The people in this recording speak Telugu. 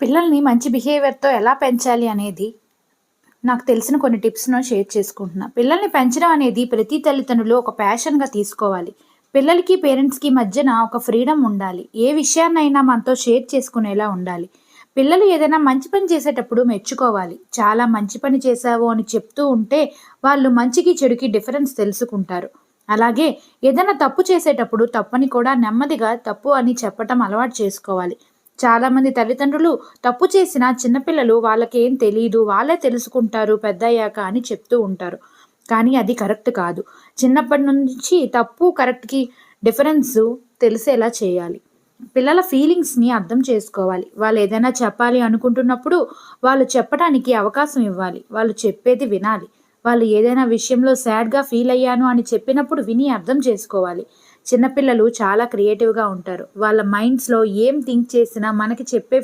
పిల్లల్ని మంచి బిహేవియర్‌తో ఎలా పెంచాలి అనేది నాకు తెలిసిన కొన్ని టిప్స్‌ను షేర్ చేసుకుంటున్నా. పిల్లల్ని పెంచడం అనేది ప్రతి తల్లిదండ్రులు ఒక ప్యాషన్‌గా తీసుకోవాలి. పిల్లలకి, పేరెంట్స్‌కి మధ్యన ఒక ఫ్రీడమ్ ఉండాలి. ఏ విషయాన్నైనా మనతో షేర్ చేసుకునేలా ఉండాలి. పిల్లలు ఏదైనా మంచి పని చేసేటప్పుడు మెచ్చుకోవాలి. చాలా మంచి పని చేశావు అని చెప్తూ ఉంటే వాళ్ళు మంచికి, చెడుకి డిఫరెన్స్ తెలుసుకుంటారు. అలాగే ఏదైనా తప్పు చేసేటప్పుడు తప్పని కూడా నెమ్మదిగా తప్పు అని చెప్పటం అలవాటు చేసుకోవాలి. చాలామంది తల్లిదండ్రులు తప్పు చేసిన చిన్నపిల్లలు వాళ్ళకేం తెలీదు. వాళ్ళే తెలుసుకుంటారు పెద్దయ్యాక అని చెప్తూ ఉంటారు. కానీ అది కరెక్ట్ కాదు. చిన్నప్పటి నుంచి తప్పు, కరెక్ట్‌కి డిఫరెన్సు తెలిసేలా చేయాలి. పిల్లల ఫీలింగ్స్‌ని అర్థం చేసుకోవాలి. వాళ్ళేదైనా చెప్పాలి అనుకుంటున్నప్పుడు వాళ్ళు చెప్పటానికి అవకాశం ఇవ్వాలి. వాళ్ళు చెప్పేది వినాలి. వాళ్ళు ఏదైనా విషయంలో సాడ్‌గా ఫీల్ అయ్యాను అని చెప్పినప్పుడు విని అర్థం చేసుకోవాలి. చిన్న పిల్లలు చాలా క్రియేటివ్‌గా ఉంటారు. వాళ్ళ మైండ్స్‌లో ఏం థింక్ చేసినా మనకి చెప్పే